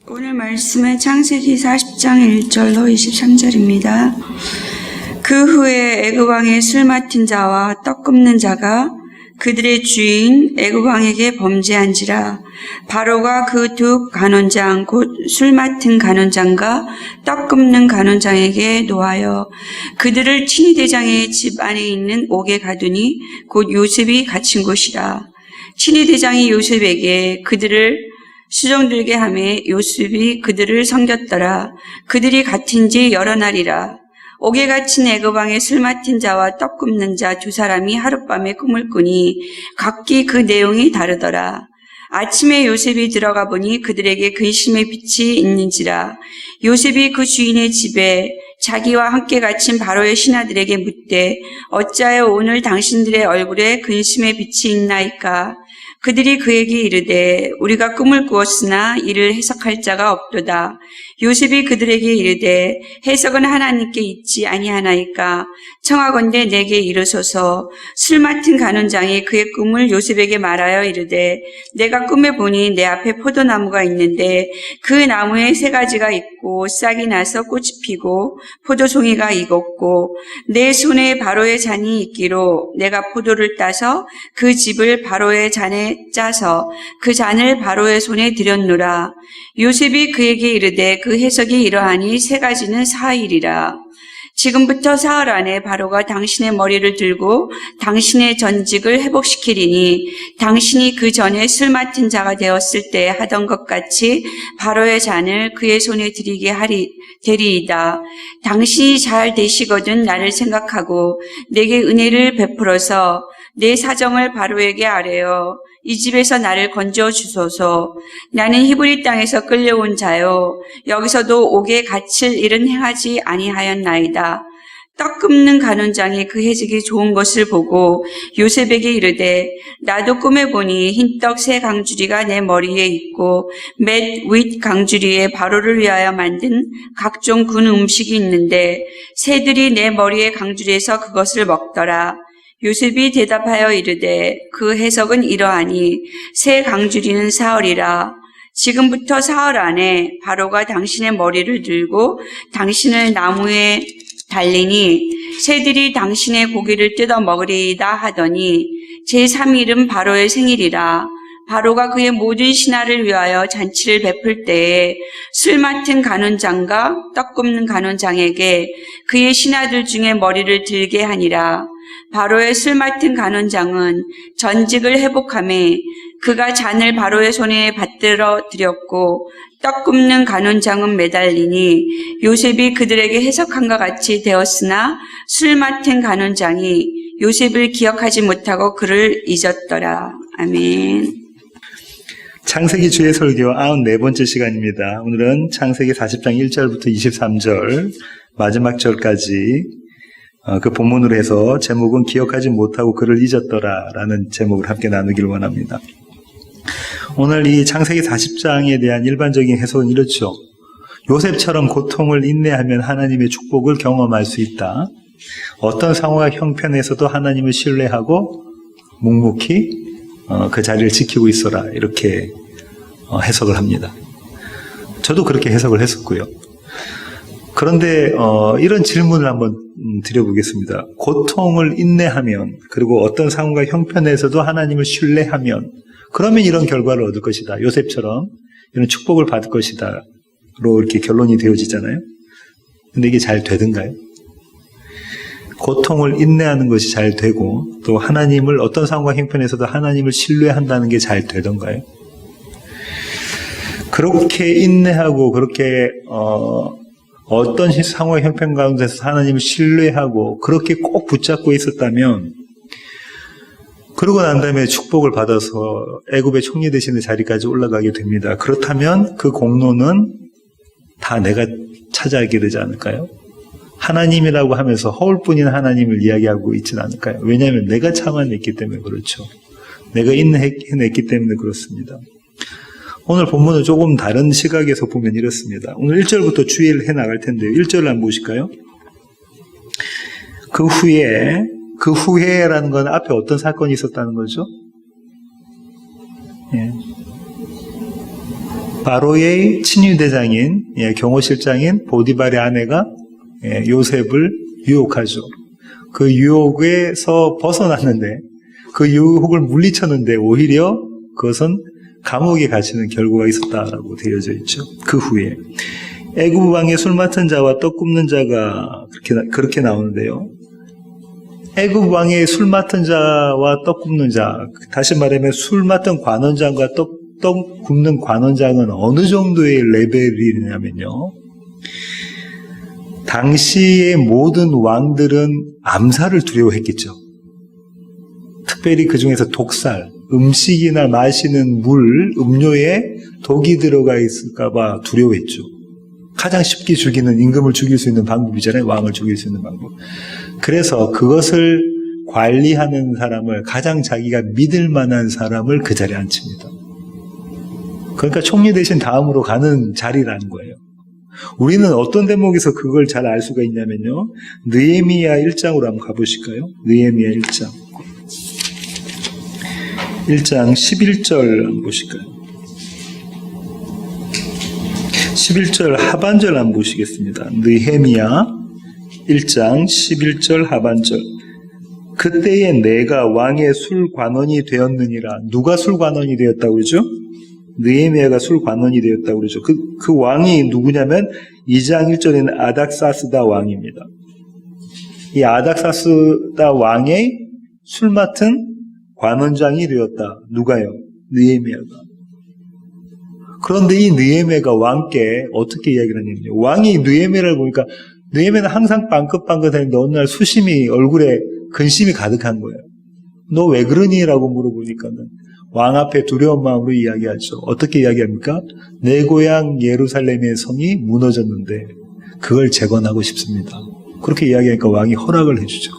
오늘 말씀은 창세기 40장 1절로 23절입니다. 그 후에 애굽 왕의 술 맡은 자와 떡 굽는 자가 그들의 주인 애굽 왕에게 범죄한지라. 바로가 그 두 간원장 곧 술 맡은 간원장과 떡 굽는 간원장에게 노하여 그들을 친위대장의 집 안에 있는 옥에 가두니 곧 요셉이 갇힌 곳이라. 친위대장이 요셉에게 그들을 수종들게 하매 요셉이 그들을 섬겼더라. 그들이 갇힌 지 여러 날이라. 옥에 갇힌 애굽 왕의 술 맡은 자와 떡 굽는 자 두 사람이 하룻밤에 꿈을 꾸니 각기 그 내용이 다르더라. 아침에 요셉이 들어가 보니 그들에게 근심의 빛이 있는지라. 요셉이 그 주인의 집에 자기와 함께 갇힌 바로의 신하들에게 묻되 어찌하여 오늘 당신들의 얼굴에 근심의 빛이 있나이까? 그들이 그에게 이르되 우리가 꿈을 꾸었으나 이를 해석할 자가 없도다. 요셉이 그들에게 이르되 해석은 하나님께 있지 아니하나이까? 청하건대 내게 이르소서. 술 맡은 간원장이 그의 꿈을 요셉에게 말하여 이르되 내가 꿈에 보니 내 앞에 포도나무가 있는데 그 나무에 세 가지가 있고 싹이 나서 꽃이 피고 포도송이가 익었고 내 손에 바로의 잔이 있기로 내가 포도를 따서 그 즙을 바로의 잔에 짜서 그 잔을 바로의 손에 들였노라. 요셉이 그에게 이르되 그 해석이 이러하니 세 가지는 사흘이라. 지금부터 사흘 안에 바로가 당신의 머리를 들고 당신의 전직을 회복시키리니 당신이 그 전에 술 맡은 자가 되었을 때 하던 것 같이 바로의 잔을 그의 손에 드리게 되리이다. 당신이 잘 되시거든 나를 생각하고 내게 은혜를 베풀어서 내 사정을 바로에게 아뢰어 이 집에서 나를 건져 주소서. 나는 히브리 땅에서 끌려온 자요 여기서도 옥에 갇힐 일은 행하지 아니하였나이다. 떡 굽는 간원장이 그 해석이 좋은 것을 보고 요셉에게 이르되 나도 꿈에 보니 흰떡 세 강주리가 내 머리에 있고 맷 윗 강주리에 바로를 위하여 만든 각종 군 음식이 있는데 새들이 내 머리의 강주리에서 그것을 먹더라. 요셉이 대답하여 이르되 그 해석은 이러하니 새 강주리는 사흘이라. 지금부터 사흘 안에 바로가 당신의 머리를 들고 당신을 나무에 달리니 새들이 당신의 고기를 뜯어 먹으리이다 하더니 제3일은 바로의 생일이라. 바로가 그의 모든 신하를 위하여 잔치를 베풀 때에 술 맡은 간원장과 떡 굽는 간원장에게 그의 신하들 중에 머리를 들게 하니라. 바로의 술 맡은 간원장은 전직을 회복하매 그가 잔을 바로의 손에 받들어 드렸고 떡 굽는 간원장은 매달리니 요셉이 그들에게 해석한과 같이 되었으나 술 맡은 간원장이 요셉을 기억하지 못하고 그를 잊었더라. 아멘. 창세기 주의 설교 94번째 시간입니다. 오늘은 창세기 40장 1절부터 23절 마지막 절까지 그 본문으로 해서 제목은 기억하지 못하고 그를 잊었더라 라는 제목을 함께 나누기를 원합니다. 오늘 이 창세기 40장에 대한 일반적인 해석은 이렇죠. 요셉처럼 고통을 인내하면 하나님의 축복을 경험할 수 있다. 어떤 상황과 형편에서도 하나님을 신뢰하고 묵묵히 그 자리를 지키고 있어라 이렇게 해석을 합니다. 저도 그렇게 해석을 했었고요. 그런데 이런 질문을 한번 드려보겠습니다. 고통을 인내하면 그리고 어떤 상황과 형편에서도 하나님을 신뢰하면 그러면 이런 결과를 얻을 것이다. 요셉처럼 이런 축복을 받을 것이다. 로 이렇게 결론이 되어지잖아요. 근데 이게 잘 되던가요? 고통을 인내하는 것이 잘 되고 또 하나님을 어떤 상황과 형편에서도 하나님을 신뢰한다는 게 잘 되던가요? 그렇게 인내하고 그렇게 어떤 상황 형편 가운데서 하나님을 신뢰하고 그렇게 꼭 붙잡고 있었다면 그러고 난 다음에 축복을 받아서 애굽의 총리 되시는 자리까지 올라가게 됩니다. 그렇다면 그 공로는 다 내가 차지하게 되지 않을까요? 하나님이라고 하면서 허울뿐인 하나님을 이야기하고 있지는 않을까요? 왜냐하면 내가 참아냈기 때문에 그렇죠. 내가 인내해냈기 때문에 그렇습니다. 오늘 본문은 조금 다른 시각에서 보면 이렇습니다. 오늘 1절부터 주의를 해나갈 텐데요. 1절을 한번 보실까요? 그 후에라는 건 앞에 어떤 사건이 있었다는 거죠? 예. 바로의 친위대장인 경호실장인 보디발의 아내가 요셉을 유혹하죠. 그 유혹에서 벗어났는데 그 유혹을 물리쳤는데 오히려 그것은 감옥에 갇히는 결과가 있었다라고 되어져 있죠. 그 후에 애굽 왕의 술 맡은 자와 떡 굽는 자가 그렇게 나오는데요. 애굽 왕의 술 맡은 자와 떡 굽는 자, 다시 말하면 술 맡은 관원장과 떡 굽는 관원장은 어느 정도의 레벨이냐면요. 당시의 모든 왕들은 암살을 두려워했겠죠. 특별히 그 중에서 독살, 음식이나 마시는 물, 음료에 독이 들어가 있을까봐 두려워했죠. 가장 쉽게 죽이는, 임금을 죽일 수 있는 방법이잖아요. 왕을 죽일 수 있는 방법. 그래서 그것을 관리하는 사람을, 가장 자기가 믿을 만한 사람을 그 자리에 앉힙니다. 그러니까 총리 대신 다음으로 가는 자리라는 거예요. 우리는 어떤 대목에서 그걸 잘 알 수가 있냐면요. 느헤미야 1장으로 한번 가보실까요? 느헤미야 1장. 1장 11절 한번 보실까요? 11절 하반절 한번 보시겠습니다. 느헤미야 1장 11절 하반절. 그때에 내가 왕의 술관원이 되었느니라. 누가 술관원이 되었다고 그러죠? 느헤미야가 술관원이 되었다고 그러죠. 그 왕이 누구냐면 2장 1절에는 아닥사스다 왕입니다. 이 아닥사스다 왕의 술 맡은 관원장이 되었다. 누가요? 느헤미야가. 그런데 이 느헤미야가 왕께 어떻게 이야기를 하냐면요. 왕이 느헤미야를 보니까 느헤미야는 항상 빵긋빵긋하는데 어느 날 수심이 얼굴에 근심이 가득한 거예요. 너 왜 그러니? 라고 물어보니까는 왕 앞에 두려운 마음으로 이야기하죠. 어떻게 이야기합니까? 내 고향 예루살렘의 성이 무너졌는데 그걸 재건하고 싶습니다. 그렇게 이야기하니까 왕이 허락을 해주죠.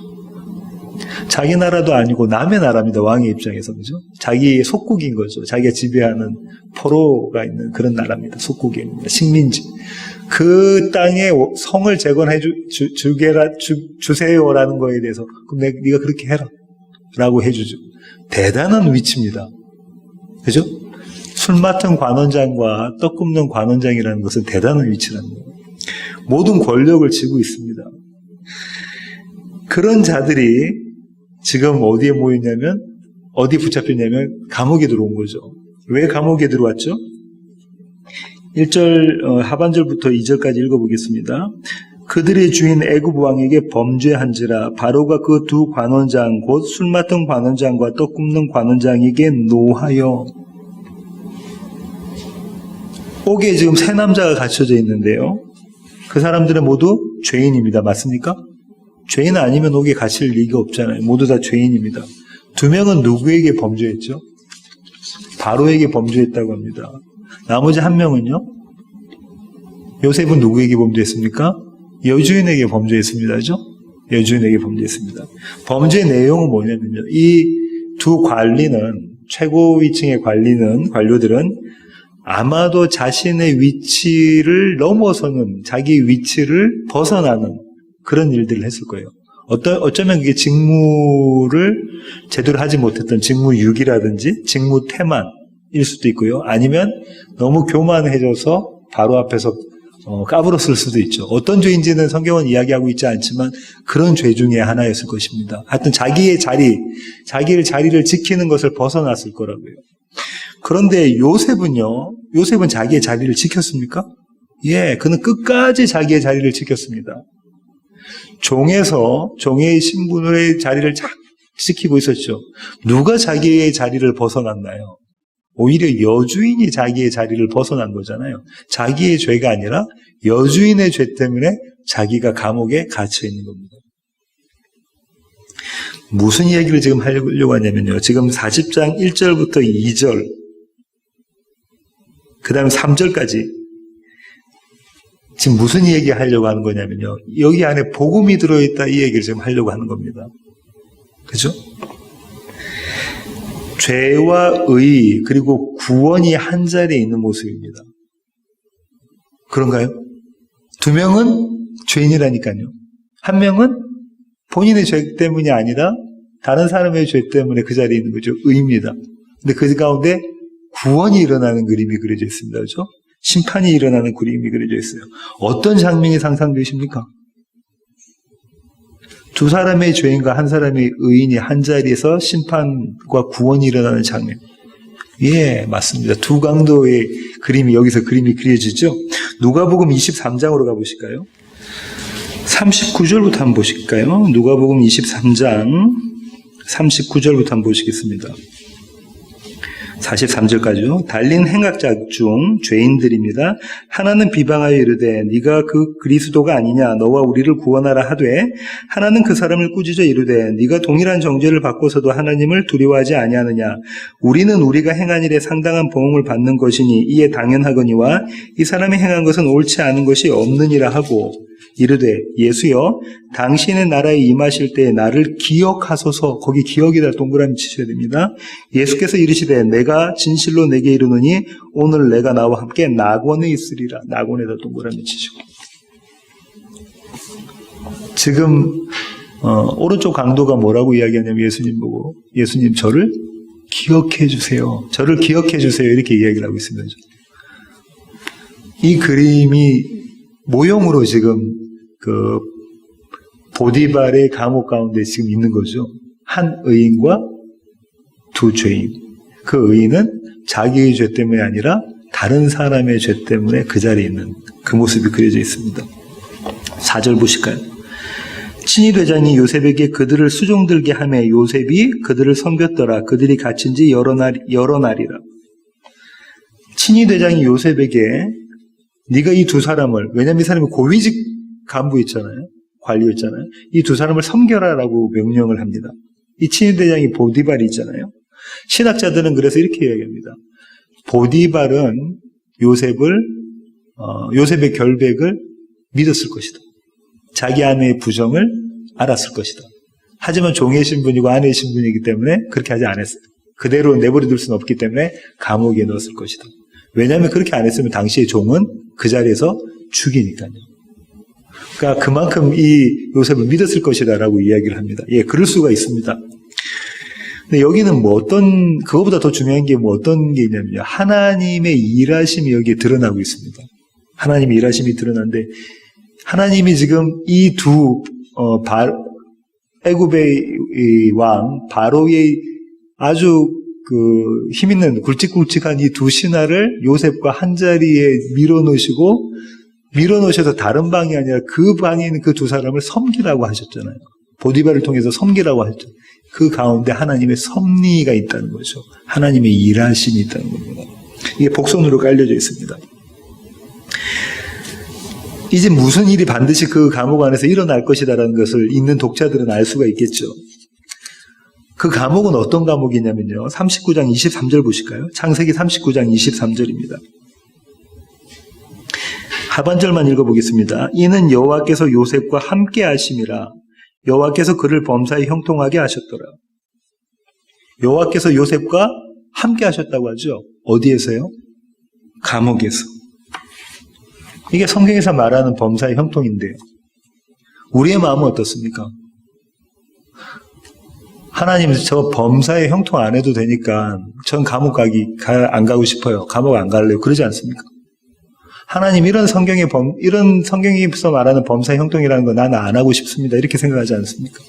자기 나라도 아니고 남의 나라입니다. 왕의 입장에서. 그죠? 자기의 속국인 거죠. 자기가 지배하는 포로가 있는 그런 나라입니다. 속국입니다. 식민지. 그 땅에 성을 재건해 주세요라는 거에 대해서 그럼 네가 그렇게 해라 라고 해주죠. 대단한 위치입니다. 그죠? 술 맡은 관원장과 떡 굽는 관원장이라는 것은 대단한 위치라는 거예요. 모든 권력을 쥐고 있습니다. 그런 자들이 지금 어디에 모였냐면, 어디 붙잡혔냐면 감옥에 들어온 거죠. 왜 감옥에 들어왔죠? 1절 하반절부터 2절까지 읽어보겠습니다. 그들의 주인 애굽 왕에게 범죄한지라 바로가 그 두 관원장 곧 술 맡은 관원장과 떡 굽는 관원장에게 노하여. 옥에 지금 세 남자가 갇혀져 있는데요. 그 사람들은 모두 죄인입니다. 맞습니까? 죄인 아니면 옥에 갇힐 리가 없잖아요. 모두 다 죄인입니다. 두 명은 누구에게 범죄했죠? 바로에게 범죄했다고 합니다. 나머지 한 명은요? 요셉은 누구에게 범죄했습니까? 여주인에게 범죄했습니다. 그죠? 여주인에게 범죄했습니다. 범죄 내용은 뭐냐면요. 이 두 관리는, 최고 위층의 관료들은 아마도 자신의 위치를 넘어서는, 자기 위치를 벗어나는 그런 일들을 했을 거예요. 어쩌면 그게 직무를 제대로 하지 못했던 직무유기라든지 직무태만일 수도 있고요. 아니면 너무 교만해져서 바로 앞에서 까불었을 수도 있죠. 어떤 죄인지는 성경은 이야기하고 있지 않지만 그런 죄 중에 하나였을 것입니다. 하여튼 자기의 자리를 지키는 것을 벗어났을 거라고요. 그런데 요셉은 자기의 자리를 지켰습니까? 예, 그는 끝까지 자기의 자리를 지켰습니다. 종의 신분의 자리를 쫙 지키고 있었죠. 누가 자기의 자리를 벗어났나요? 오히려 여주인이 자기의 자리를 벗어난 거잖아요. 자기의 죄가 아니라 여주인의 죄 때문에 자기가 감옥에 갇혀 있는 겁니다. 무슨 이야기를 지금 하려고 하냐면요. 지금 40장 1절부터 2절, 그 다음에 3절까지 지금 무슨 얘기 하려고 하는 거냐면요. 여기 안에 복음이 들어있다 이 얘기를 지금 하려고 하는 겁니다. 그죠? 죄와 의 그리고 구원이 한 자리에 있는 모습입니다. 그런가요? 두 명은 죄인이라니까요. 한 명은 본인의 죄 때문이 아니라 다른 사람의 죄 때문에 그 자리에 있는 거죠. 의입니다. 근데 그 가운데 구원이 일어나는 그림이 그려져 있습니다. 그렇죠? 심판이 일어나는 그림이 그려져 있어요. 어떤 장면이 상상되십니까? 두 사람의 죄인과 한 사람의 의인이 한 자리에서 심판과 구원이 일어나는 장면. 예, 맞습니다. 두 강도의 그림이 여기서 그림이 그려지죠. 누가복음 23장으로 가보실까요? 39절부터 한번 보실까요? 누가복음 23장 39절부터 한번 보시겠습니다. 43절까지요. 달린 행악자 중 죄인들입니다. 하나는 비방하여 이르되 네가 그 그리스도가 아니냐 너와 우리를 구원하라 하되 하나는 그 사람을 꾸짖어 이르되 네가 동일한 정죄를 받고서도 하나님을 두려워하지 아니하느냐 우리는 우리가 행한 일에 상당한 보응을 받는 것이니 이에 당연하거니와 이 사람이 행한 것은 옳지 않은 것이 없느니라 하고 이르되 예수여 당신의 나라에 임하실 때에 나를 기억하소서. 거기 기억이다 동그라미 치셔야 됩니다. 예수께서 이르시되 내가 진실로 내게 이르노니 오늘 내가 나와 함께 낙원에 있으리라. 낙원에다 동그라미 치시고 지금 오른쪽 강도가 뭐라고 이야기하냐면 예수님 보고 예수님 저를 기억해 주세요. 저를 기억해 주세요. 이렇게 이야기를 하고 있습니다. 이 그림이 모형으로 지금 그 보디발의 감옥 가운데 지금 있는 거죠. 한 의인과 두 죄인. 그 의인은 자기의 죄 때문에 아니라 다른 사람의 죄 때문에 그 자리에 있는 그 모습이 그려져 있습니다. 4절 보실까요? 친위 대장이 요셉에게 그들을 수종들게 하매 요셉이 그들을 섬겼더라. 그들이 갇힌 지 여러 날이라. 친위 대장이 요셉에게 네가 이 두 사람을, 왜냐하면 이 사람이 고위직 간부 있잖아요. 관리였잖아요. 이 두 사람을 섬겨라라고 명령을 합니다. 이 친위대장이 보디발이 있잖아요. 신학자들은 그래서 이렇게 이야기합니다. 보디발은 요셉의 결백을 믿었을 것이다. 자기 아내의 부정을 알았을 것이다. 하지만 종의 신분이고 아내의 신분이기 때문에 그렇게 하지 않았어요. 그대로 내버려둘 수는 없기 때문에 감옥에 넣었을 것이다. 왜냐하면 그렇게 안 했으면 당시의 종은 그 자리에서 죽이니까요. 그러니까 그만큼 이 요셉을 믿었을 것이다라고 이야기를 합니다. 예, 그럴 수가 있습니다. 근데 여기는 그거보다 더 중요한 게 어떤 게 있냐면요. 하나님의 일하심이 여기에 드러나고 있습니다. 하나님의 일하심이 드러나는데, 하나님이 지금 이 두, 애굽의 왕, 바로의 아주 힘있는 굵직굵직한 이 두 신하를 요셉과 한 자리에 밀어놓으셔서 다른 방이 아니라 그 방에 있는 그 두 사람을 섬기라고 하셨잖아요. 보디발을 통해서 섬기라고 하셨죠. 그 가운데 하나님의 섭리가 있다는 거죠. 하나님의 일하심이 있다는 겁니다. 이게 복선으로 깔려져 있습니다. 이제 무슨 일이 반드시 그 감옥 안에서 일어날 것이다라는 것을 읽는 독자들은 알 수가 있겠죠. 그 감옥은 어떤 감옥이냐면요. 39장 23절 보실까요? 창세기 39장 23절입니다. 하반절만 읽어보겠습니다. 이는 여호와께서 요셉과 함께 하심이라. 여호와께서 그를 범사에 형통하게 하셨더라. 여호와께서 요셉과 함께 하셨다고 하죠. 어디에서요? 감옥에서. 이게 성경에서 말하는 범사의 형통인데요. 우리의 마음은 어떻습니까? 하나님 저 범사의 형통 안 해도 되니까 전 감옥 안 가고 싶어요. 감옥 안 갈래요. 그러지 않습니까? 하나님 이런 성경에서 말하는 범사의 형통이라는 거 나는 안 하고 싶습니다. 이렇게 생각하지 않습니까?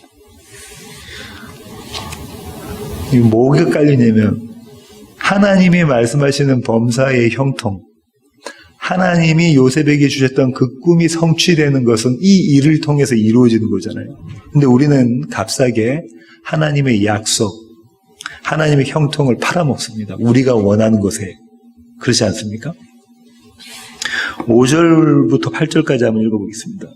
이거 뭐가 깔리냐면 하나님이 말씀하시는 범사의 형통, 하나님이 요셉에게 주셨던 그 꿈이 성취되는 것은 이 일을 통해서 이루어지는 거잖아요. 근데 우리는 값싸게 하나님의 약속, 하나님의 형통을 팔아먹습니다. 우리가 원하는 것에. 그렇지 않습니까? 5절부터 8절까지 한번 읽어보겠습니다.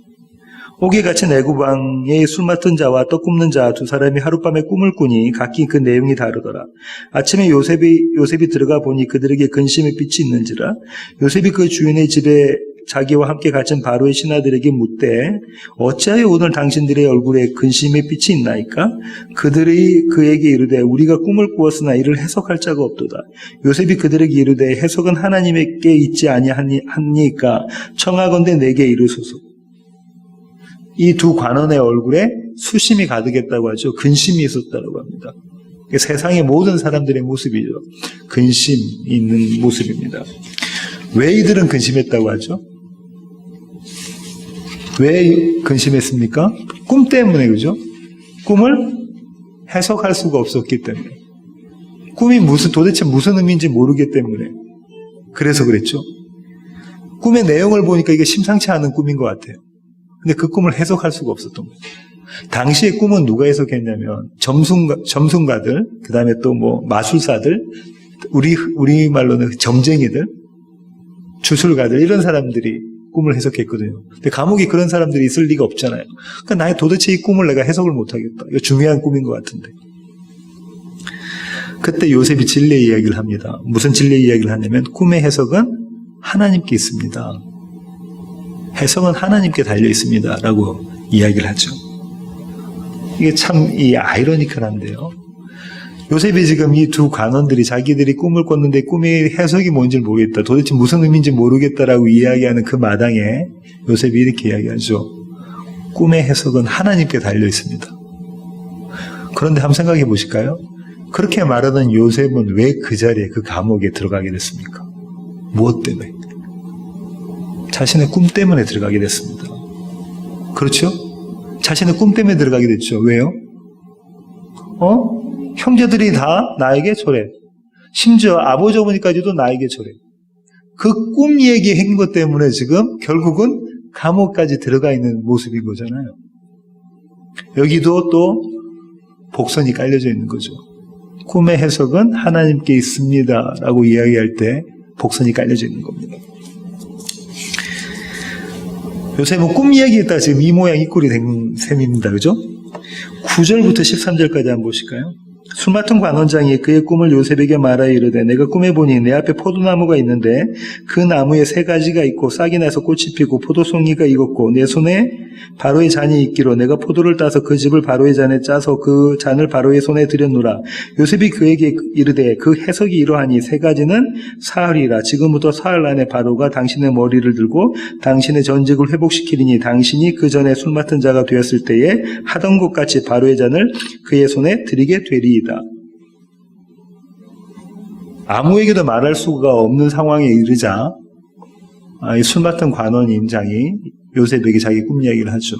옥에 갇힌 애굽 왕의 술 맡은 자와 떡 굽는 자 두 사람이 하룻밤에 꿈을 꾸니 각기 그 내용이 다르더라. 아침에 요셉이 들어가 보니 그들에게 근심의 빛이 있는지라. 요셉이 그 주인의 집에 자기와 함께 갇힌 바로의 신하들에게 묻되 어찌하여 오늘 당신들의 얼굴에 근심의 빛이 있나이까? 그들이 그에게 이르되 우리가 꿈을 꾸었으나 이를 해석할 자가 없도다. 요셉이 그들에게 이르되 해석은 하나님께 있지 아니하니까 청하건대 내게 이르소서. 이 두 관원의 얼굴에 수심이 가득했다고 하죠. 근심이 있었다고 합니다. 세상의 모든 사람들의 모습이죠. 근심 있는 모습입니다. 왜 이들은 근심했다고 하죠? 왜 근심했습니까? 꿈 때문에, 그죠? 꿈을 해석할 수가 없었기 때문에. 꿈이 도대체 무슨 의미인지 모르기 때문에. 그래서 그랬죠. 꿈의 내용을 보니까 이게 심상치 않은 꿈인 것 같아요. 근데 그 꿈을 해석할 수가 없었던 거예요. 당시의 꿈은 누가 해석했냐면, 점순가들, 그 다음에 또 마술사들, 우리말로는 점쟁이들, 주술가들, 이런 사람들이 꿈을 해석했거든요. 근데 감옥에 그런 사람들이 있을 리가 없잖아요. 그러니까 도대체 이 꿈을 내가 해석을 못하겠다. 이거 중요한 꿈인 것 같은데. 그때 요셉이 진리 이야기를 합니다. 무슨 진리 이야기를 하냐면 꿈의 해석은 하나님께 있습니다. 해석은 하나님께 달려 있습니다. 라고 이야기를 하죠. 이게 참 아이러니컬한데요. 요셉이 지금 이 두 관원들이 자기들이 꿈을 꿨는데 꿈의 해석이 뭔지 모르겠다. 도대체 무슨 의미인지 모르겠다라고 이야기하는 그 마당에 요셉이 이렇게 이야기하죠. 꿈의 해석은 하나님께 달려 있습니다. 그런데 한번 생각해 보실까요? 그렇게 말하던 요셉은 왜 그 자리에 그 감옥에 들어가게 됐습니까? 무엇 때문에? 자신의 꿈 때문에 들어가게 됐습니다. 그렇죠? 자신의 꿈 때문에 들어가게 됐죠. 왜요? 형제들이 다 나에게 절해. 심지어 아버지 어머니까지도 나에게 절해. 그 꿈 얘기한 것 때문에 지금 결국은 감옥까지 들어가 있는 모습인 거잖아요. 여기도 또 복선이 깔려져 있는 거죠. 꿈의 해석은 하나님께 있습니다 라고 이야기할 때 복선이 깔려져 있는 겁니다. 요셉은 꿈 이야기했다 지금 이 모양 이 꼴이 된 셈입니다. 그죠? 9절부터 13절까지 한번 보실까요? 술 맡은 관원장이 그의 꿈을 요셉에게 말하여 이르되 내가 꿈에 보니 내 앞에 포도나무가 있는데 그 나무에 세 가지가 있고 싹이 나서 꽃이 피고 포도송이가 익었고 내 손에 바로의 잔이 있기로 내가 포도를 따서 그 즙을 바로의 잔에 짜서 그 잔을 바로의 손에 들여놓으라. 요셉이 그에게 이르되 그 해석이 이러하니 세 가지는 사흘이라. 지금부터 사흘 안에 바로가 당신의 머리를 들고 당신의 전직을 회복시키리니 당신이 그 전에 술 맡은 자가 되었을 때에 하던 것 같이 바로의 잔을 그의 손에 드리게 되리이다. 아무에게도 말할 수가 없는 상황에 이르자 술 맡은 관원임장이 요셉에게 자기 꿈 이야기를 하죠.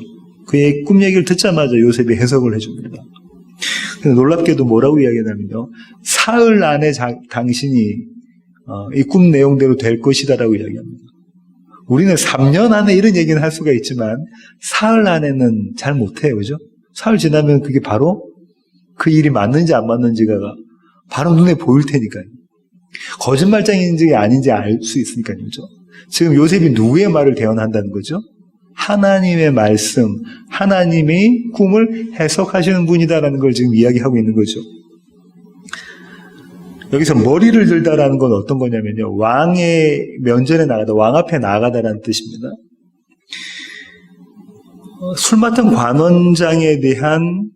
그의 꿈 얘기를 듣자마자 요셉이 해석을 해줍니다. 근데 놀랍게도 뭐라고 이야기하냐면요. 사흘 안에 당신이 이 꿈 내용대로 될 것이다라고 이야기합니다. 우리는 3년 안에 이런 얘기는 할 수가 있지만 사흘 안에는 잘 못해요. 그죠? 사흘 지나면 그게 바로 그 일이 맞는지 안 맞는지가 바로 눈에 보일 테니까요. 거짓말장인지 아닌지 알 수 있으니까요. 그죠? 지금 요셉이 누구의 말을 대언한다는 거죠? 하나님의 말씀, 하나님이 꿈을 해석하시는 분이다라는 걸 지금 이야기하고 있는 거죠. 여기서 머리를 들다라는 건 어떤 거냐면요. 왕의 면전에 나가다, 왕 앞에 나가다라는 뜻입니다. 술 맡은 관원장에 대한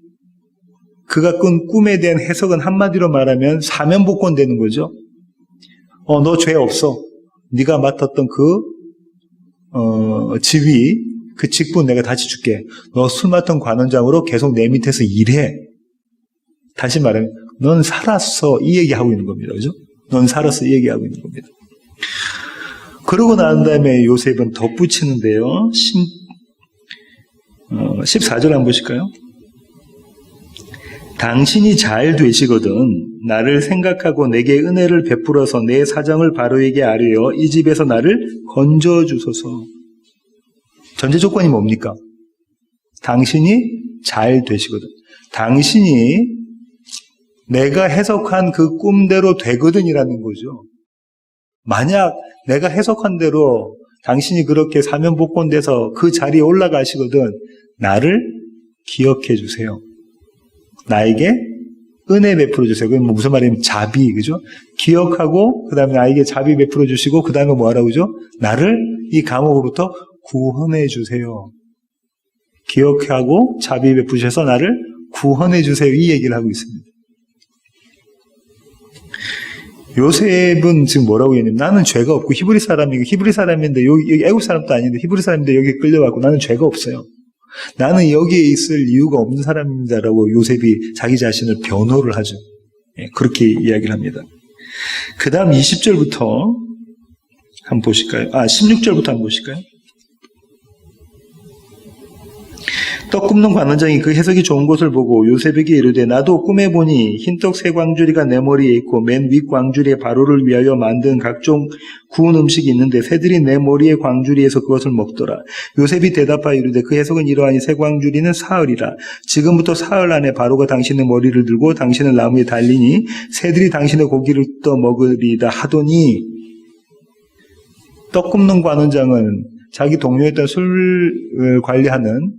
그가 꾼 꿈에 대한 해석은 한마디로 말하면 사면복권 되는 거죠. 너 죄 없어. 네가 맡았던 지위, 그 직분 내가 다시 줄게. 너 술 맡은 관원장으로 계속 내 밑에서 일해. 다시 말하면 넌 살았어. 이 얘기하고 있는 겁니다. 그죠? 넌 살았어. 이 얘기하고 있는 겁니다. 그러고 난 다음에 요셉은 덧붙이는데요. 14절 한번 보실까요? 당신이 잘 되시거든 나를 생각하고 내게 은혜를 베풀어서 내 사정을 바로에게 아뢰어 이 집에서 나를 건져주소서. 전제 조건이 뭡니까? 당신이 잘 되시거든. 당신이 내가 해석한 그 꿈대로 되거든이라는 거죠. 만약 내가 해석한 대로 당신이 그렇게 사면복권돼서 그 자리에 올라가시거든 나를 기억해 주세요. 나에게 은혜 베풀어 주세요. 그건 무슨 말이냐면 자비, 그죠? 기억하고 그 다음에 나에게 자비 베풀어 주시고 그 다음에 뭐 하라고 그죠? 나를 이 감옥으로부터 구원해 주세요. 기억하고 자비 베푸셔서 나를 구원해 주세요. 이 얘기를 하고 있습니다. 요셉은 지금 뭐라고 했냐면 나는 죄가 없고 히브리 사람인데 여기 애국 사람도 아닌데 히브리 사람인데 여기 끌려왔고 나는 죄가 없어요. 나는 여기에 있을 이유가 없는 사람입니다라고 요셉이 자기 자신을 변호를 하죠. 그렇게 이야기를 합니다. 그 다음 20절부터 한번 보실까요? 16절부터 한번 보실까요? 떡 굽는 관원장이 그 해석이 좋은 것을 보고 요셉에게 이르되 나도 꿈에 보니 흰떡 세 광주리가 내 머리에 있고 맨 윗 광주리에 바로를 위하여 만든 각종 구운 음식이 있는데 새들이 내 머리의 광주리에서 그것을 먹더라. 요셉이 대답하여 이르되 그 해석은 이러하니 세 광주리는 사흘이라. 지금부터 사흘 안에 바로가 당신의 머리를 들고 당신을 나무에 달리니 새들이 당신의 고기를 뜯어 먹으리다 하더니 떡 굽는 관원장은 자기 동료였던 술 관리하는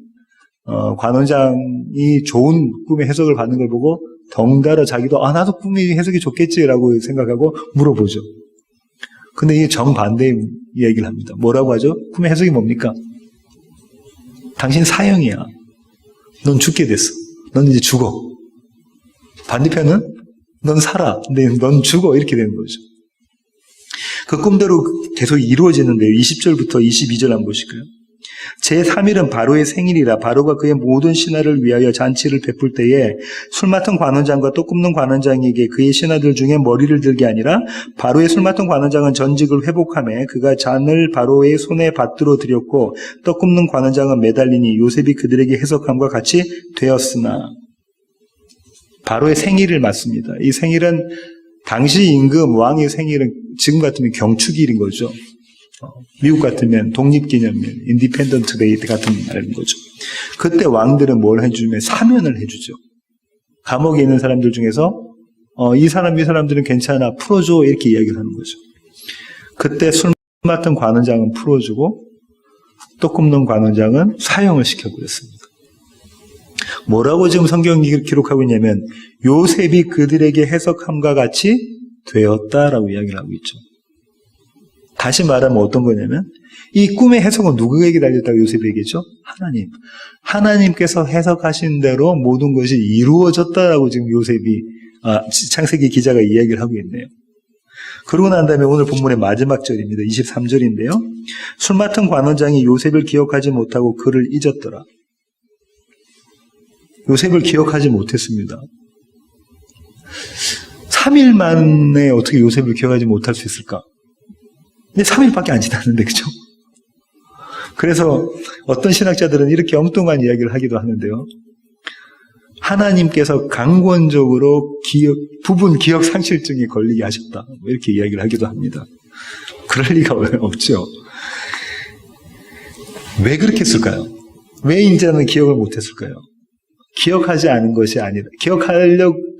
관원장이 좋은 꿈의 해석을 받는 걸 보고 덩달아 자기도 나도 꿈의 해석이 좋겠지라고 생각하고 물어보죠. 근데 이게 정반대의 이야기를 합니다. 뭐라고 하죠? 꿈의 해석이 뭡니까? 당신 사형이야. 넌 죽게 됐어. 넌 이제 죽어. 반대편은 넌 살아. 근데 넌 죽어. 이렇게 되는 거죠. 그 꿈대로 계속 이루어지는데요. 20절부터 22절 한번 보실까요? 제3일은 바로의 생일이라 바로가 그의 모든 신하를 위하여 잔치를 베풀 때에 술 맡은 관원장과 떡 굽는 관원장에게 그의 신하들 중에 머리를 들게 아니라 바로의 술 맡은 관원장은 전직을 회복하며 그가 잔을 바로의 손에 받들어 드렸고 떡 굽는 관원장은 매달리니 요셉이 그들에게 해석함과 같이 되었으나 바로의 생일을 맞습니다. 이 생일은 당시 임금 왕의 생일은 지금 같으면 경축일인 거죠. 미국 같으면 독립기념일, 인디펜던트 데이 같은 말인 거죠. 그때 왕들은 뭘 해주면 사면을 해주죠. 감옥에 있는 사람들 중에서 이 사람들은 괜찮아 풀어줘 이렇게 이야기를 하는 거죠. 그때 술 맡은 관원장은 풀어주고 떡 굽는 관원장은 사형을 시켜버렸습니다. 뭐라고 지금 성경이 기록하고 있냐면 요셉이 그들에게 해석함과 같이 되었다라고 이야기를 하고 있죠. 다시 말하면 어떤 거냐면 이 꿈의 해석은 누구에게 달렸다고 요셉이 얘기했죠? 하나님. 하나님께서 해석하신 대로 모든 것이 이루어졌다라고 지금 요셉이 창세기 기자가 이야기를 하고 있네요. 그러고 난 다음에 오늘 본문의 마지막 절입니다. 23절인데요. 술 맡은 관원장이 요셉을 기억하지 못하고 그를 잊었더라. 요셉을 기억하지 못했습니다. 3일 만에 어떻게 요셉을 기억하지 못할 수 있을까? 근데 3일밖에 안 지났는데, 그죠? 그래서 어떤 신학자들은 이렇게 엉뚱한 이야기를 하기도 하는데요. 하나님께서 강권적으로 부분 기억 상실증이 걸리게 하셨다. 이렇게 이야기를 하기도 합니다. 그럴 리가 없죠. 왜 그렇게 했을까요? 왜 이제는 기억을 못했을까요? 기억하지 않은 것이 아니라,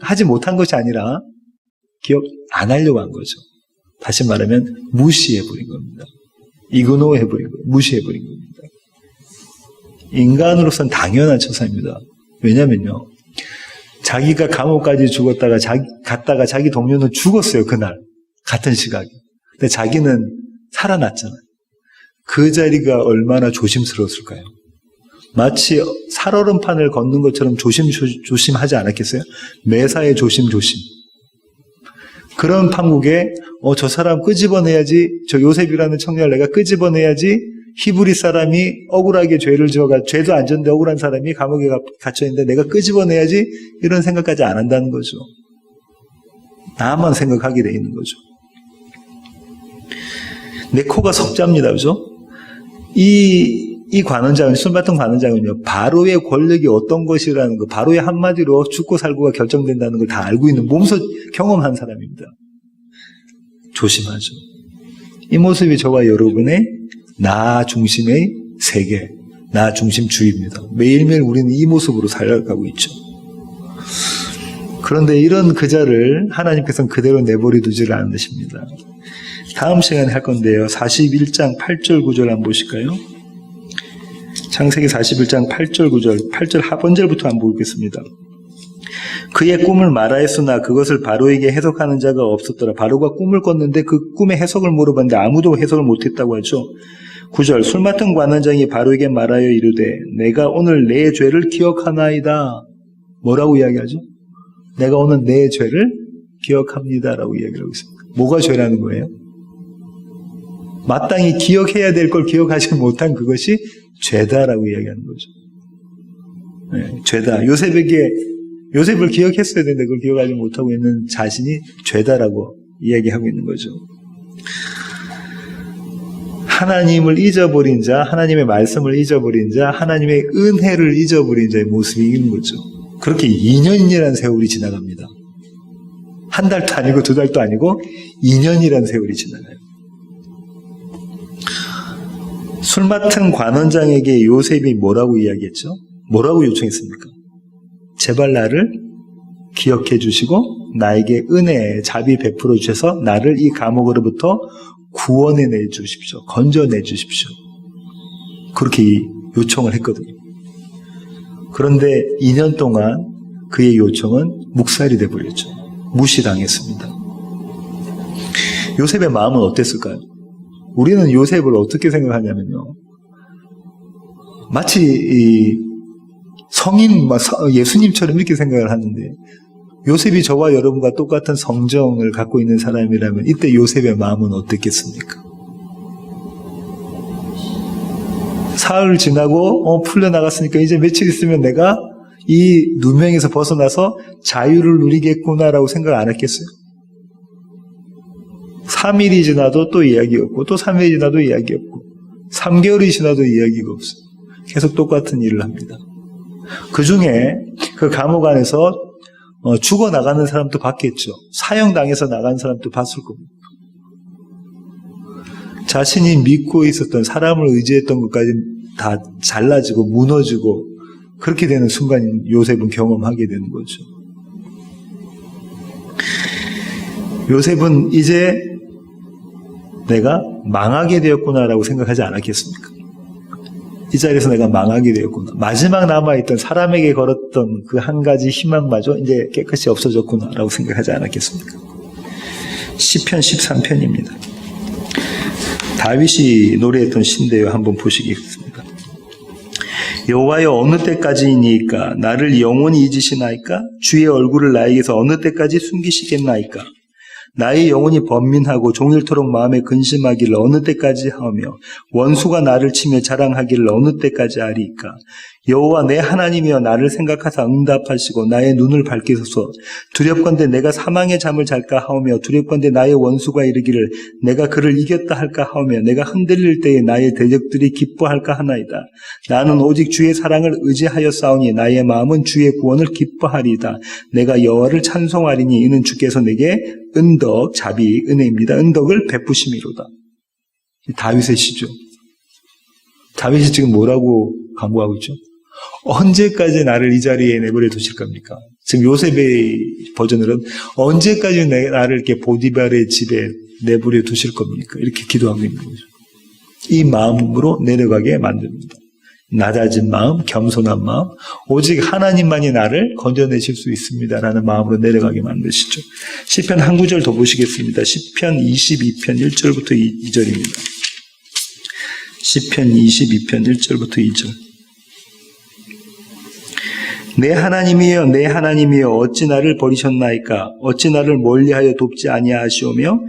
하지 못한 것이 아니라, 기억 안 하려고 한 거죠. 다시 말하면 무시해버린 겁니다. 이그노해버린 거예요. 무시해버린 겁니다. 인간으로서는 당연한 처사입니다. 왜냐면요. 자기가 감옥까지 갔다가 자기 동료는 죽었어요. 그날. 같은 시각에. 근데 자기는 살아났잖아요. 그 자리가 얼마나 조심스러웠을까요? 마치 살얼음판을 걷는 것처럼 조심하지 않았겠어요? 매사에 조심. 그런 판국에 저 사람 끄집어내야지, 저 요셉이라는 청년을 내가 끄집어내야지, 히브리 사람이 억울하게 죄를 지어가 죄도 안 졌는데 억울한 사람이 감옥에 갇혀있는데 내가 끄집어내야지 이런 생각까지 안 한다는 거죠. 나만 생각하게 돼 있는 거죠. 내 코가 석자입니다. 그죠? 이 관원장은, 술 맡은 관원장은요, 바로의 권력이 어떤 것이라는 거, 바로의 한마디로 죽고 살고가 결정된다는 걸 다 알고 있는, 몸소 경험한 사람입니다. 조심하죠. 이 모습이 저와 여러분의 나 중심의 세계, 나 중심주의입니다. 매일매일 우리는 이 모습으로 살아가고 있죠. 그런데 이런 그자를 하나님께서는 그대로 내버려 두지를 않으십니다. 다음 시간에 할 건데요. 41장 8절 9절 한번 보실까요? 창세기 41장 8절 9절, 8절 하번절부터 한번 보겠습니다. 그의 꿈을 말하였으나 그것을 바로에게 해석하는 자가 없었더라. 바로가 꿈을 꿨는데 그 꿈의 해석을 물어봤는데 아무도 해석을 못했다고 하죠. 9절, 술 맡은 관원장이 바로에게 말하여 이르되 내가 오늘 내 죄를 기억하나이다. 뭐라고 이야기하죠? 내가 오늘 내 죄를 기억합니다라고 이야기를 하고 있습니다. 뭐가 죄라는 거예요? 마땅히 기억해야 될 걸 기억하지 못한 그것이 죄다라고 이야기하는 거죠. 네, 죄다. 요셉에게 요셉을 기억했어야 되는데 그걸 기억하지 못하고 있는 자신이 죄다라고 이야기하고 있는 거죠. 하나님을 잊어버린 자, 하나님의 말씀을 잊어버린 자, 하나님의 은혜를 잊어버린 자의 모습이 있는 거죠. 그렇게 2년이라는 세월이 지나갑니다. 한 달도 아니고 2달도 아니고 2년이라는 세월이 지나가요. 술 맡은 관원장에게 요셉이 뭐라고 이야기했죠? 뭐라고 요청했습니까? 제발 나를 기억해 주시고 나에게 은혜, 자비 베풀어 주셔서 나를 이 감옥으로부터 구원해내 주십시오. 건져내 주십시오. 그렇게 요청을 했거든요. 그런데 2년 동안 그의 요청은 묵살이 돼버렸죠. 무시당했습니다. 요셉의 마음은 어땠을까요? 우리는 요셉을 어떻게 생각하냐면요. 마치 이 성인, 예수님처럼 이렇게 생각을 하는데 요셉이 저와 여러분과 똑같은 성정을 갖고 있는 사람이라면 이때 요셉의 마음은 어땠겠습니까? 사흘 지나고 풀려나갔으니까 이제 며칠 있으면 내가 이 누명에서 벗어나서 자유를 누리겠구나라고 생각 안 했겠어요? 3일이 지나도 또 이야기 없고 또 3일이 지나도 이야기 없고 3개월이 지나도 이야기가 없어요. 계속 똑같은 일을 합니다. 그 중에 그 감옥 안에서 죽어나가는 사람도 봤겠죠. 사형당해서 나간 사람도 봤을 겁니다. 자신이 믿고 있었던 사람을 의지했던 것까지 다 잘라지고 무너지고 그렇게 되는 순간 요셉은 경험하게 되는 거죠. 요셉은 이제 내가 망하게 되었구나라고 생각하지 않았겠습니까? 이 자리에서 내가 망하게 되었구나. 마지막 남아있던 사람에게 걸었던 그 한 가지 희망마저 이제 깨끗이 없어졌구나라고 생각하지 않았겠습니까? 시편 13편입니다. 다윗이 노래했던 시인데요. 한번 보시겠습니다. 여호와여 어느 때까지이니까 나를 영원히 잊으시나이까? 주의 얼굴을 나에게서 어느 때까지 숨기시겠나이까? 나의 영혼이 번민하고 종일토록 마음에 근심하기를 어느 때까지 하며 원수가 나를 치며 자랑하기를 어느 때까지 하리이까? 여호와 내 하나님이여 나를 생각하사 응답하시고 나의 눈을 밝히소서. 두렵건대 내가 사망의 잠을 잘까 하오며 두렵건대 나의 원수가 이르기를 내가 그를 이겼다 할까 하오며 내가 흔들릴 때에 나의 대적들이 기뻐할까 하나이다. 나는 오직 주의 사랑을 의지하여 싸우니 나의 마음은 주의 구원을 기뻐하리이다. 내가 여호와를 찬송하리니 이는 주께서 내게 은덕, 자비, 은혜입니다. 은덕을 베푸심이로다. 다윗의 시죠. 다윗이 지금 뭐라고 강구하고 있죠? 언제까지 나를 이 자리에 내버려 두실 겁니까? 지금 요셉의 버전으로는 언제까지 나를 이렇게 보디발의 집에 내버려 두실 겁니까? 이렇게 기도하고 있는 거죠. 이 마음으로 내려가게 만듭니다. 낮아진 마음, 겸손한 마음, 오직 하나님만이 나를 건져내실 수 있습니다라는 마음으로 내려가게 만드시죠. 시편 한 구절 더 보시겠습니다. 시편 22편 1절부터 2절입니다. 시편 22편 1절부터 2절. 내 하나님이여 내 하나님이여 어찌 나를 버리셨나이까? 어찌 나를 멀리하여 돕지 아니하시오며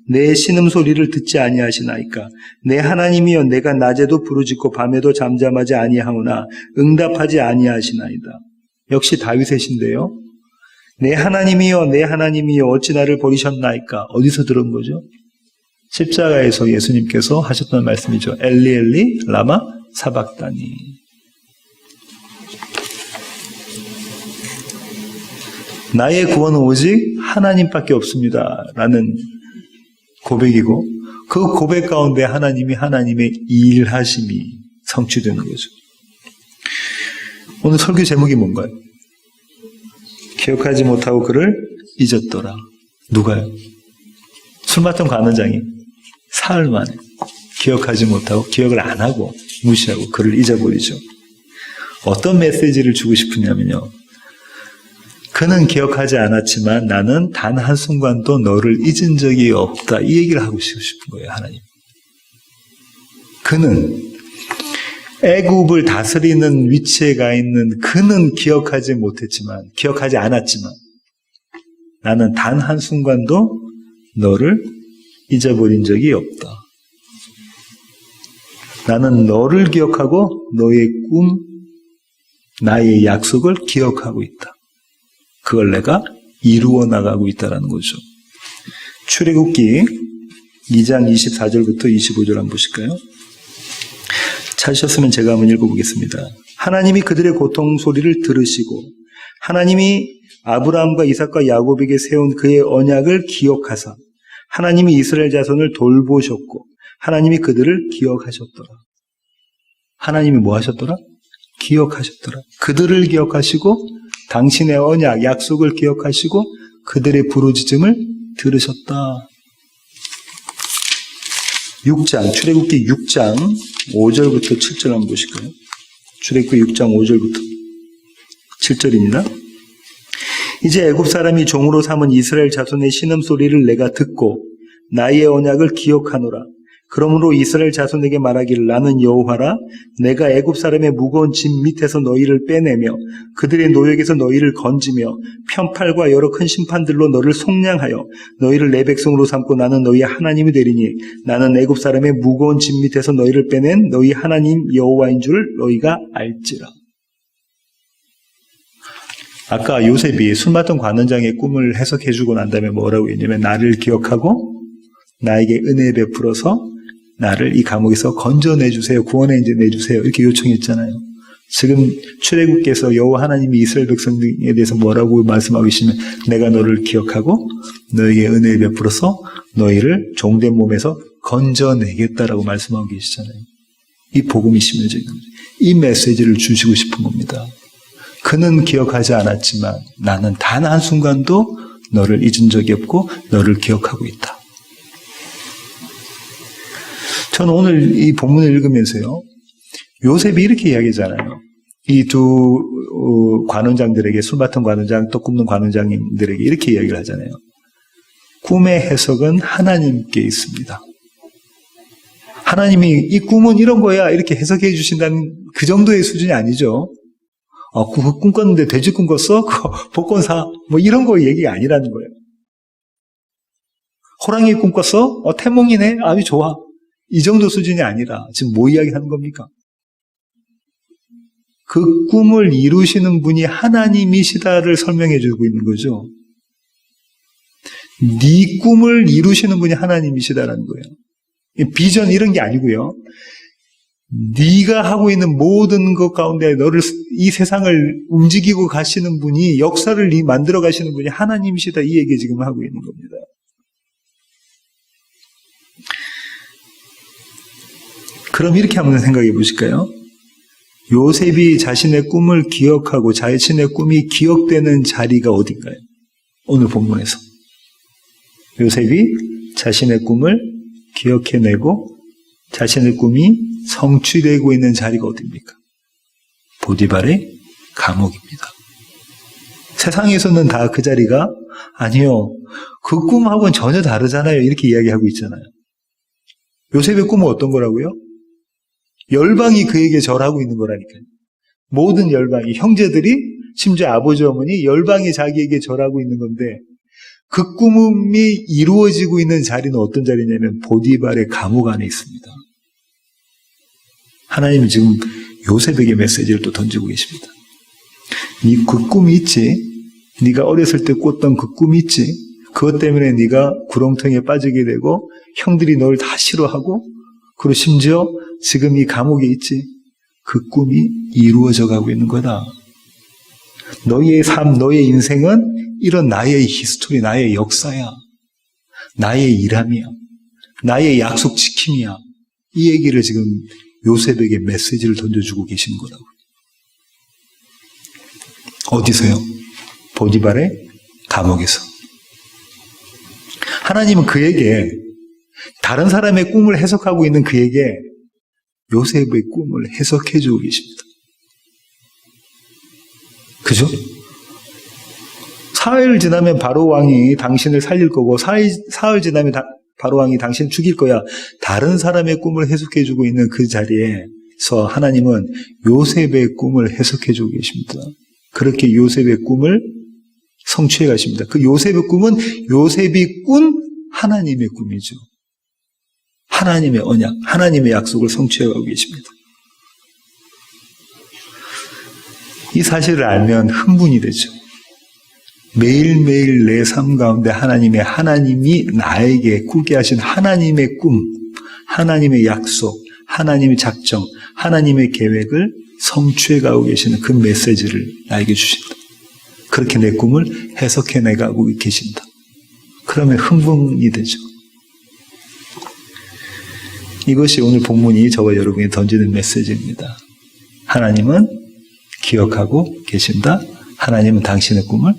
내 신음소리를 듣지 아니하시나이까? 내 하나님이여 내가 낮에도 부르짖고 밤에도 잠잠하지 아니하오나 응답하지 아니하시나이다. 역시 다윗의 시인데요. 내 하나님이여 내 하나님이여 어찌 나를 버리셨나이까? 어디서 들은 거죠? 십자가에서 예수님께서 하셨던 말씀이죠. 엘리 엘리 라마 사박다니. 나의 구원은 오직 하나님밖에 없습니다 라는 고백이고 그 고백 가운데 하나님의 일하심이 성취되는 거죠. 오늘 설교 제목이 뭔가요? 기억하지 못하고 그를 잊었더라. 누가요? 술 맡은 관원장이 사흘 만에 기억하지 못하고 기억을 안 하고 무시하고 그를 잊어버리죠. 어떤 메시지를 주고 싶으냐면요. 그는 기억하지 않았지만 나는 단 한순간도 너를 잊은 적이 없다. 이 얘기를 하고 싶은 거예요, 하나님. 그는 애굽을 다스리는 위치에 가 있는 그는 기억하지 않았지만 나는 단 한순간도 너를 잊어버린 적이 없다. 나는 너를 기억하고 너의 꿈, 나의 약속을 기억하고 있다. 그걸 내가 이루어 나가고 있다는 거죠. 출애굽기 2장 24절부터 25절 한번 보실까요? 찾으셨으면 제가 한번 읽어보겠습니다. 하나님이 그들의 고통 소리를 들으시고 하나님이 아브라함과 이삭과 야곱에게 세운 그의 언약을 기억하사 하나님이 이스라엘 자손을 돌보셨고 하나님이 그들을 기억하셨더라. 하나님이 뭐 하셨더라? 기억하셨더라. 그들을 기억하시고 당신의 언약, 약속을 기억하시고 그들의 부르짖음을 들으셨다. 6장, 출애굽기 6장 5절부터 7절 한번 보실까요? 출애굽기 6장 5절부터 7절입니다. 이제 애굽 사람이 종으로 삼은 이스라엘 자손의 신음소리를 내가 듣고 나의 언약을 기억하노라. 그러므로 이스라엘 자손에게 말하기를 나는 여호와라. 내가 애굽 사람의 무거운 짐 밑에서 너희를 빼내며 그들의 노역에서 너희를 건지며 편팔과 여러 큰 심판들로 너를 속량하여 너희를 내 백성으로 삼고 나는 너희의 하나님이 되리니 나는 애굽 사람의 무거운 짐 밑에서 너희를 빼낸 너희 하나님 여호와인 줄 너희가 알지라. 아까 요셉이 술 맡은 관원장의 꿈을 해석해주고 난 다음에 뭐라고 했냐면 나를 기억하고 나에게 은혜 베풀어서 나를 이 감옥에서 건져내주세요. 구원해 내주세요. 이렇게 요청했잖아요. 지금 출애굽께서 여호와 하나님이 이스라엘 백성에 대해서 뭐라고 말씀하고 계시면 내가 너를 기억하고 너에게 은혜 베풀어서 너희를 종된 몸에서 건져내겠다라고 말씀하고 계시잖아요. 이 복음이 심려져 있는 거죠. 이 메시지를 주시고 싶은 겁니다. 그는 기억하지 않았지만 나는 단 한순간도 너를 잊은 적이 없고 너를 기억하고 있다. 저는 오늘 이 본문을 읽으면서요. 요셉이 이렇게 이야기하잖아요. 이 두 관원장들에게 술 맡은 관원장, 떡 굽는 관원장님들에게 이렇게 이야기를 하잖아요. 꿈의 해석은 하나님께 있습니다. 하나님이 이 꿈은 이런 거야 이렇게 해석해 주신다는 그 정도의 수준이 아니죠. 꿈 꿨는데 돼지 꿈 꿨어? 복권 사? 뭐 이런 거 얘기가 아니라는 거예요. 호랑이 꿈 꿨어? 태몽이네? 아주 좋아. 이 정도 수준이 아니라 지금 뭐 이야기하는 겁니까? 그 꿈을 이루시는 분이 하나님이시다를 설명해 주고 있는 거죠. 네 꿈을 이루시는 분이 하나님이시다라는 거예요. 비전 이런 게 아니고요. 네가 하고 있는 모든 것 가운데 너를 이 세상을 움직이고 가시는 분이 역사를 만들어 가시는 분이 하나님이시다 이 얘기 지금 하고 있는 겁니다. 그럼 이렇게 한번 생각해 보실까요? 요셉이 자신의 꿈을 기억하고 자신의 꿈이 기억되는 자리가 어딘가요? 오늘 본문에서 요셉이 자신의 꿈을 기억해내고 자신의 꿈이 성취되고 있는 자리가 어디입니까? 보디발의 감옥입니다. 세상에서는 다 그 자리가 아니요. 그 꿈하고는 전혀 다르잖아요. 이렇게 이야기하고 있잖아요. 요셉의 꿈은 어떤 거라고요? 열방이 그에게 절하고 있는 거라니까요. 모든 열방이, 형제들이, 심지어 아버지 어머니, 열방이 자기에게 절하고 있는 건데 그 꿈이 이루어지고 있는 자리는 어떤 자리냐면 보디발의 감옥 안에 있습니다. 하나님은 지금 요셉에게 메시지를 또 던지고 계십니다. 그 꿈이 있지? 네가 어렸을 때 꿨던 그 꿈이 있지? 그것 때문에 네가 구렁텅이에 빠지게 되고 형들이 널 다 싫어하고 그리고 심지어 지금 이 감옥에 있지? 그 꿈이 이루어져 가고 있는 거다. 너희의 삶, 너의 인생은 이런 나의 히스토리, 나의 역사야. 나의 일함이야. 나의 약속 지킴이야. 이 얘기를 지금 요셉에게 메시지를 던져주고 계시는 거라고요. 어디서요? 보디발의 감옥에서. 하나님은 그에게 다른 사람의 꿈을 해석하고 있는 그에게 요셉의 꿈을 해석해 주고 계십니다. 그죠? 사흘 지나면 바로 왕이 당신을 살릴 거고 사흘 지나면 바로 왕이 당신을 죽일 거야. 다른 사람의 꿈을 해석해 주고 있는 그 자리에서 하나님은 요셉의 꿈을 해석해 주고 계십니다. 그렇게 요셉의 꿈을 성취해 가십니다. 그 요셉의 꿈은 요셉이 꾼 하나님의 꿈이죠. 하나님의 언약, 하나님의 약속을 성취해 가고 계십니다. 이 사실을 알면 흥분이 되죠. 매일매일 내 삶 가운데 하나님이 나에게 꾸게 하신 하나님의 꿈, 하나님의 약속, 하나님의 작정, 하나님의 계획을 성취해 가고 계시는 그 메시지를 나에게 주신다. 그렇게 내 꿈을 해석해 나가고 계신다. 그러면 흥분이 되죠. 이것이 오늘 본문이 저와 여러분에게 던지는 메시지입니다. 하나님은 기억하고 계신다. 하나님은 당신의 꿈을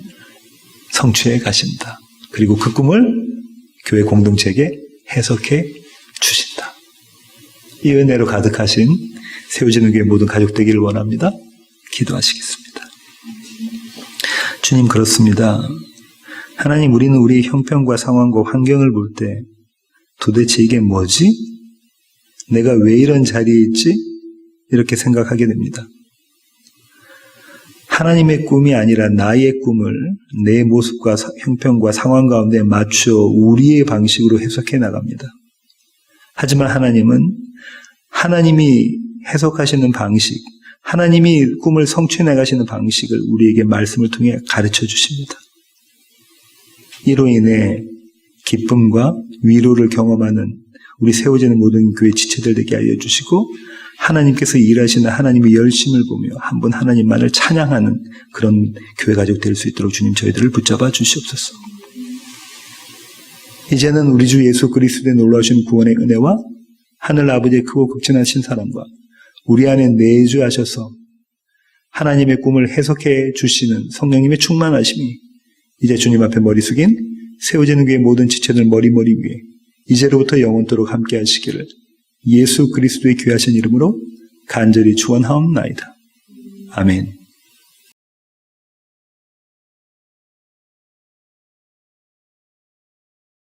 성취해 가신다. 그리고 그 꿈을 교회 공동체에게 해석해 주신다. 이 은혜로 가득하신 세워지는 교회 모든 가족 되기를 원합니다. 기도하시겠습니다. 주님, 그렇습니다. 하나님, 우리는 우리의 형편과 상황과 환경을 볼 때 도대체 이게 뭐지? 내가 왜 이런 자리에 있지? 이렇게 생각하게 됩니다. 하나님의 꿈이 아니라 나의 꿈을 내 모습과 형편과 상황 가운데 맞춰 우리의 방식으로 해석해 나갑니다. 하지만 하나님은 하나님이 해석하시는 방식, 하나님이 꿈을 성취해 나가시는 방식을 우리에게 말씀을 통해 가르쳐 주십니다. 이로 인해 기쁨과 위로를 경험하는 우리 세워지는 모든 교회 지체들 되게 하여 주시고, 하나님께서 일하시는 하나님의 열심을 보며 한 분 하나님만을 찬양하는 그런 교회 가족 될 수 있도록 주님 저희들을 붙잡아 주시옵소서. 이제는 우리 주 예수 그리스도의 놀라우신 구원의 은혜와 하늘 아버지의 크고 극진하신 사랑과 우리 안에 내주하셔서 하나님의 꿈을 해석해 주시는 성령님의 충만하심이 이제 주님 앞에 머리 숙인 세워지는 교회 모든 지체들 머리 위에 이제로부터 영원토록 함께 하시기를 예수 그리스도의 귀하신 이름으로 간절히 축원하옵나이다. 아멘.